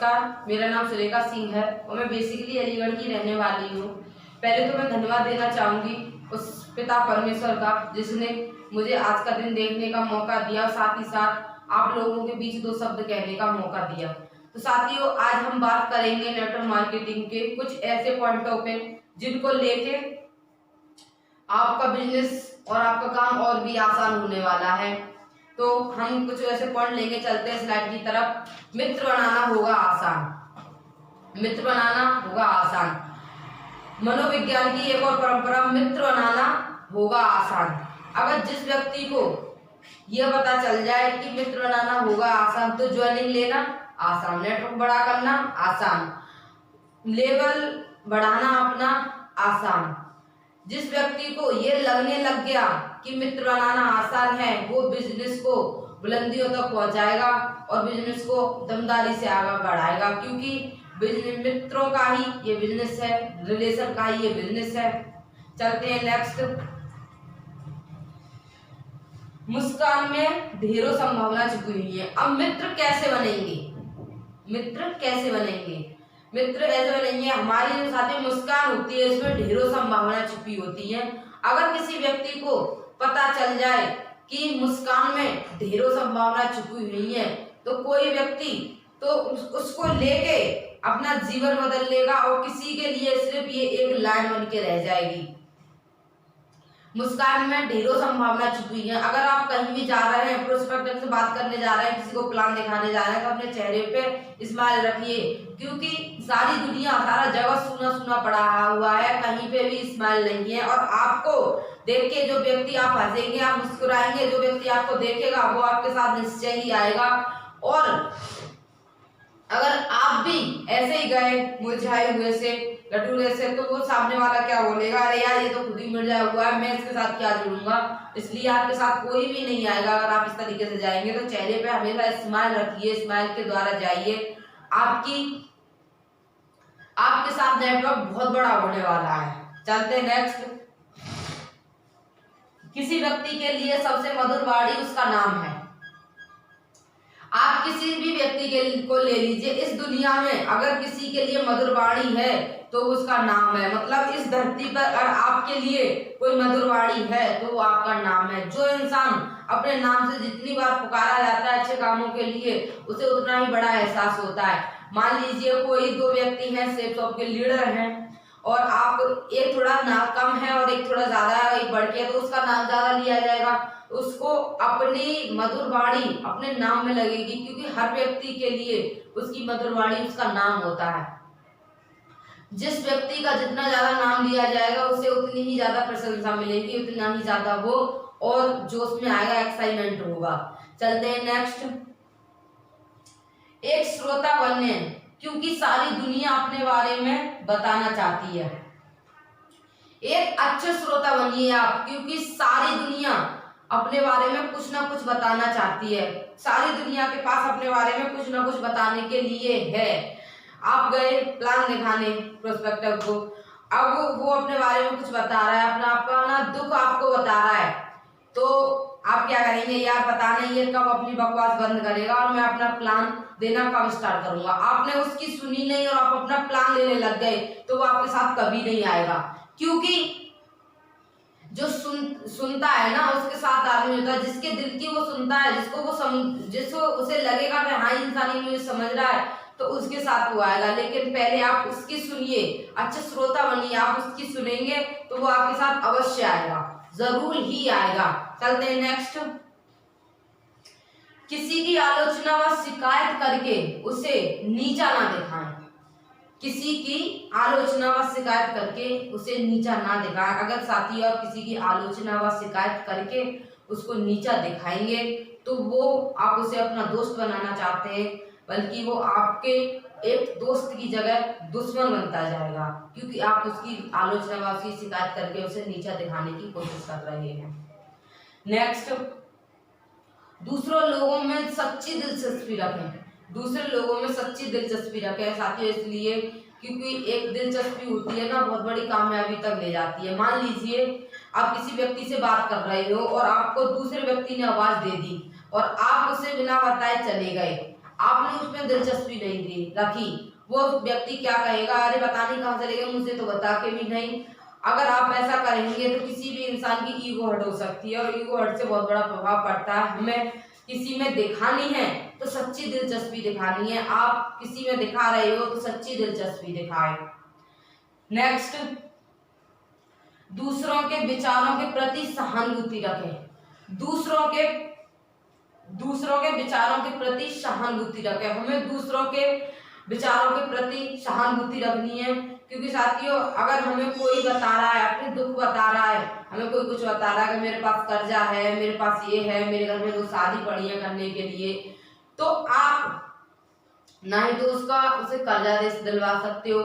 नमस्कार, मेरा नाम सुरेखा सिंह है और मैं बेसिकली अलीगढ़ की रहने वाली हूँ। पहले तो मैं धन्यवाद देना चाहूँगी उस पिता परमेश्वर का जिसने मुझे आज का दिन देखने का मौका दिया और साथ ही साथ आप लोगों के बीच 2 शब्द कहने का मौका दिया। तो साथियों, आज हम बात करेंगे नेटवर्क मार्केटिंग के कुछ ऐसे पॉइंटों पे जिनको लेके आपका बिजनेस और आपका काम और भी आसान होने वाला है। तो हम कुछ ऐसे पॉइंट लेके चलते हैं स्लाइड की तरफ। मित्र बनाना होगा आसान। मित्र बनाना होगा आसान। मनोविज्ञान की एक और परंपरा, मित्र बनाना होगा आसान। अगर जिस व्यक्ति को यह पता चल जाए कि मित्र बनाना होगा आसान तो ज्वाइनिंग लेना आसान, नेटवर्क बड़ा करना आसान, लेवल बढ़ाना अपना आसान। जिस व्यक्ति को ये लगने लग गया कि मित्र बनाना आसान है वो बिजनेस को बुलंदियों तक पहुंचाएगा और बिजनेस को दमदारी से आगे बढ़ाएगा, क्योंकि बिजनेस मित्रों का ही ये बिजनेस है, रिलेशन का ही ये बिजनेस है। चलते हैं नेक्स्ट। मुस्कान में ढेरों संभावना छुपी हुई है। अब मित्र कैसे बनेंगे? मित्र कैसे बनेंगे? मित्र ऐसे बनेंगे, हमारी जो साथ में मुस्कान होती है इसमें ढेरों संभावना छुपी होती है। अगर किसी व्यक्ति को पता चल जाए कि मुस्कान में ढेरों संभावना छुपी हुई है तो कोई व्यक्ति तो उसको लेके अपना जीवन बदल लेगा और किसी के लिए सिर्फ ये एक लाइन बन के रह जाएगी। मुस्कान में ढेरों संभावना छुपी है। अगर आप कहीं भी जा रहे हैं, प्रोस्पेक्टर से बात करने जा रहे हैं, किसी को प्लान दिखाने जा रहे हैं तो अपने चेहरे पे स्माइल रखिए, क्योंकि सारी दुनिया, सारा जगत सूना सूना पड़ा हुआ है, कहीं पे भी स्माइल नहीं है। और आपको देख के जो व्यक्ति आप हंसेंगे, आप मुस्कुराएंगे, जो व्यक्ति आपको देखेगा वो आपके साथ निश्चय ही आएगा। और अगर आप भी ऐसे ही गए मुरझाए हुए से, लटूरे से, तो वो सामने वाला क्या बोलेगा, अरे यार ये तो खुद ही मुरझाया हुआ है, मैं इसके साथ क्या जुड़ूंगा। इसलिए आपके साथ कोई भी नहीं आएगा अगर आप इस तरीके से जाएंगे। तो चेहरे पे हमेशा स्माइल रखिए, स्माइल के द्वारा जाइए। आपके साथ नेटवर्क बहुत बड़ा होने वाला है। चलते नेक्स्ट। किसी व्यक्ति के लिए सबसे मधुर वाणी उसका नाम है। आप किसी भी व्यक्ति को ले लीजिए, इस दुनिया में अगर किसी के लिए मधुर वाणी है तो उसका नाम है। मतलब इस धरती पर अगर आपके लिए कोई मधुर वाणी है तो वो आपका नाम है। जो इंसान अपने नाम से जितनी बार पुकारा जाता है अच्छे कामों के लिए, उसे उतना ही बड़ा एहसास होता है। मान लीजिए कोई 2 व्यक्ति हैं, सेल्स शॉप के लीडर हैं, और आप एक थोड़ा नाम कम है और एक थोड़ा ज्यादा है, एक बढ़ के, तो उसका नाम ज्यादा लिया जाएगा। उसको अपनी मधुर वाणी अपने नाम में लगेगी, क्योंकि हर व्यक्ति के लिए उसकी मधुर वाणी उसका नाम होता है। जिस व्यक्ति का जितना ज्यादा नाम लिया जाएगा उसे उतनी ही ज्यादा प्रशंसा मिलेगी, उतना ही ज्यादा वो और जोश में आएगा, एक्साइटमेंट होगा। चलते हैं नेक्स्ट। एक श्रोता बनने, क्योंकि सारी दुनिया अपने बारे में बताना चाहती है। एक अच्छे श्रोता बनिए आप, क्योंकि सारी दुनिया अपने बारे में कुछ ना कुछ बताना चाहती है। सारी दुनिया के पास अपने बारे में कुछ ना कुछ बताने के लिए है। आप गए प्लान दिखाने प्रोस्पेक्टर को, अब वो अपने बारे में कुछ बता रहा है, अपना दुख आपको बता रहा है, तो आप क्या करेंगे, यार पता नहीं ये कब अपनी बकवास बंद करेगा और मैं अपना प्लान देना कब स्टार्ट करूंगा। आपने उसकी सुनी नहीं और आप अपना प्लान लेने लग गए तो वो आपके साथ कभी नहीं आएगा, क्योंकि जो सुनता है ना उसके साथ आदमी होता है। जिसके दिल की वो सुनता है, जिसको उसे लगेगा कि हाँ इंसान मुझे समझ रहा है, तो उसके साथ वो आएगा। लेकिन पहले आप उसकी सुनिए, अच्छे श्रोता बनिए, आप उसकी सुनेंगे तो वो आपके साथ अवश्य आएगा, जरूर ही आएगा। चलते हैं नेक्स्ट। किसी की आलोचना व शिकायत करके उसे नीचा ना दिखाएं। किसी की आलोचना व शिकायत करके उसे नीचा ना दिखाएं। अगर साथी और किसी की आलोचना व शिकायत करके उसको नीचा दिखाएंगे तो वो आप उसे अपना दोस्त बनाना चाहते हैं, बल्कि वो आपके एक दोस्त की जगह दुश्मन बनता जाएगा, क्योंकि आप उसकी आलोचना व उसकी शिकायत करके उसे नीचा दिखाने की कोशिश कर रहे हैं। नेक्स्ट। दूसरों लोगों में सच्ची दिलचस्पी रखें। दूसरे लोगों में सच्ची दिलचस्पी रखें साथियों, इसलिए क्योंकि एक दिलचस्पी होती है ना, बहुत बड़ी कामयाबी तक ले जाती है। मान लीजिए आप किसी व्यक्ति से बात कर रहे हो और आपको दूसरे व्यक्ति ने आवाज दे दी और आप उसे बिना बताए चले गए। आपने उसमें दिलचस्पी नहीं दी रखी, वो व्यक्ति क्या कहेगा, अरे पता नहीं कहाँ चले गए, मुझे तो बता के भी नहीं। अगर आप ऐसा करेंगे तो किसी भी इंसान की ईगो हर्ट हो सकती है, और ईगो हर्ट से बहुत बड़ा प्रभाव पड़ता है। हमें किसी में दिखानी है तो सच्ची दिलचस्पी दिखानी है। आप किसी में दिखा रहे हो तो सच्ची दिलचस्पी दिखाएं। नेक्स्ट, दूसरों के विचारों के प्रति सहानुभूति रखें। दूसरों के विचारों के प्रति सहानुभूति रखें। हमें दूसरों के विचारों के प्रति सहानुभूति रखनी है, क्योंकि साथियों अगर हमें कोई बता रहा है, अपने दुख बता रहा है, हमें कोई कुछ बता रहा है कि मेरे पास कर्जा है, मेरे पास ये है, मेरे घर में तो शादी पड़ी है करने के लिए, तो आप ना ही तो उसे कर्जा दिलवा सकते हो,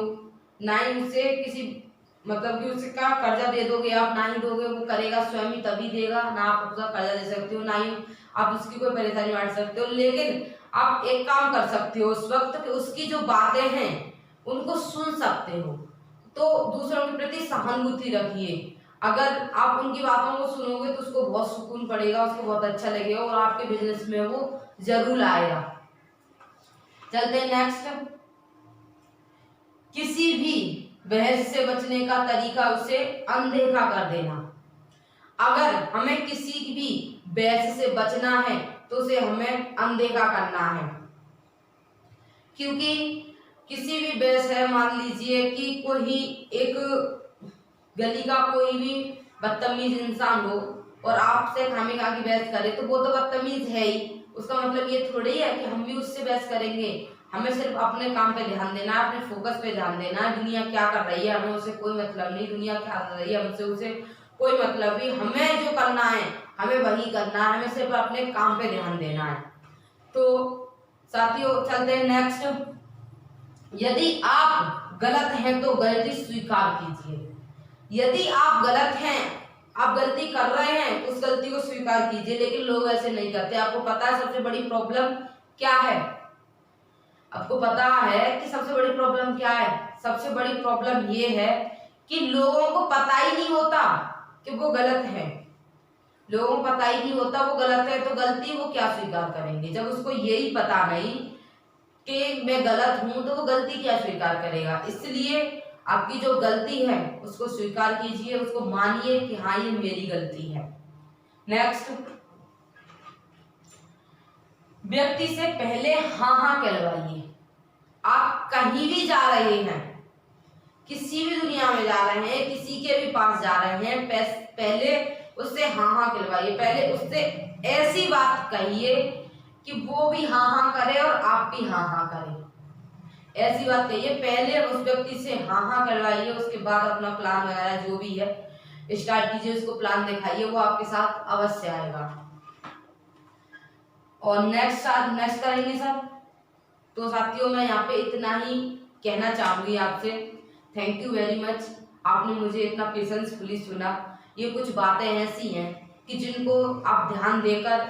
ना ही उसे किसी मतलब कि उसका कर्जा दे दोगे आप, ना ही दोगे, वो करेगा स्वयं ही तभी देगा, ना आप उसका कर्जा दे सकते हो, ना ही आप उसकी कोई परेशानी बांट सकते हो। लेकिन आप एक काम कर सकते हो, उस वक्त कि उसकी जो बातें हैं उनको सुन सकते हो। तो दूसरों के प्रति सहानुभूति रखिए। अगर आप उनकी बातों को सुनोगे तो उसको बहुत सुकून पड़ेगा, उसको बहुत अच्छा लगेगा और आपके बिजनेस में वो जरूर आएगा। चलते हैं नेक्स्ट, किसी भी बहस से बचने का तरीका उसे अनदेखा कर देना। अगर हमें किसी भी बहस से बचना है तो उसे हमें अनदेखा करना है, क्योंकि किसी भी बहस है, मान लीजिए कि कोई एक गली का कोई भी बदतमीज इंसान हो और आपसे खामखा की बहस करे तो वो तो बदतमीज है ही, उसका मतलब ये थोड़ी है कि हम भी उससे बहस करेंगे। हमें सिर्फ अपने काम पे ध्यान देना है, अपने फोकस पे ध्यान देना है। दुनिया क्या कर रही है हमें उससे कोई मतलब नहीं, दुनिया क्या कर रही है हमसे उसे कोई मतलब नहीं। हमें जो करना है हमें वही करना है, हमें सिर्फ अपने काम पे ध्यान देना है। तो साथियों चलते हैं नेक्स्ट, यदि आप गलत हैं तो गलती स्वीकार कीजिए। यदि आप गलत हैं, आप गलती कर रहे हैं, उस गलती को स्वीकार कीजिए। लेकिन लोग ऐसे नहीं करते। आपको पता है सबसे बड़ी प्रॉब्लम क्या है? आपको पता है कि सबसे बड़ी प्रॉब्लम क्या है? सबसे बड़ी प्रॉब्लम ये है कि लोगों को पता ही नहीं होता कि वो गलत है। लोगों को पता ही नहीं होता वो गलत है, तो गलती वो क्या स्वीकार करेंगे? जब उसको यही पता नहीं कि मैं गलत हूं तो वो गलती क्या स्वीकार करेगा? इसलिए आपकी जो गलती है उसको स्वीकार कीजिए, उसको मानिए कि हाँ ये मेरी गलती है। नेक्स्ट, व्यक्ति से पहले हाँ हाँ कहलवाइए। आप कहीं भी जा रहे हैं, किसी भी दुनिया में जा रहे हैं, किसी के भी पास जा रहे हैं, पहले उससे हाँ हाँ कहलवाइए। पहले उससे ऐसी बात कहिए कि वो भी हाँ हाँ करे और आप भी हाँ हाँ करें। ऐसी बात कहिए, पहले उस व्यक्ति से हाँ हाँ करवाइए, उसके बाद अपना प्लान वगैरह जो भी है स्टार्ट कीजिए, उसको प्लान दिखाइए, वो आपके साथ अवश्य आएगा। और नेक्स्ट करेंगे सर। तो साथियों मैं यहाँ पे इतना ही कहना चाहूंगी आपसे। थैंक यू वेरी मच, आपने मुझे इतना पेशेंसफुली सुना। ये कुछ बातें ऐसी हैं कि जिनको आप ध्यान देकर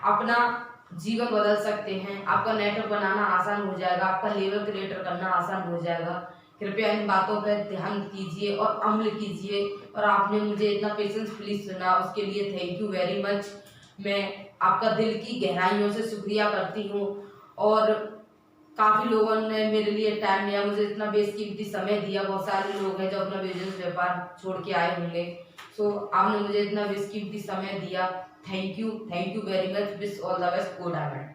अपना जीवन बदल सकते हैं। आपका नेटवर्क बनाना आसान हो जाएगा, आपका लेवल क्रिएटर करना आसान हो जाएगा। कृपया इन बातों पर ध्यान कीजिए और अमल कीजिए। और आपने मुझे इतना पेशेंसफुली सुना, उसके लिए थैंक यू वेरी मच। मैं आपका दिल की गहराइयों से शुक्रिया करती हूँ। और काफ़ी लोगों ने मेरे लिए टाइम लिया, मुझे इतना बेशकीमती समय दिया। बहुत सारे लोग हैं जो अपना बिजनेस व्यापार छोड़ के आए होंगे, सो आपने मुझे इतना बेशकीमती समय दिया। Thank you very much. Wish all the best. Good afternoon.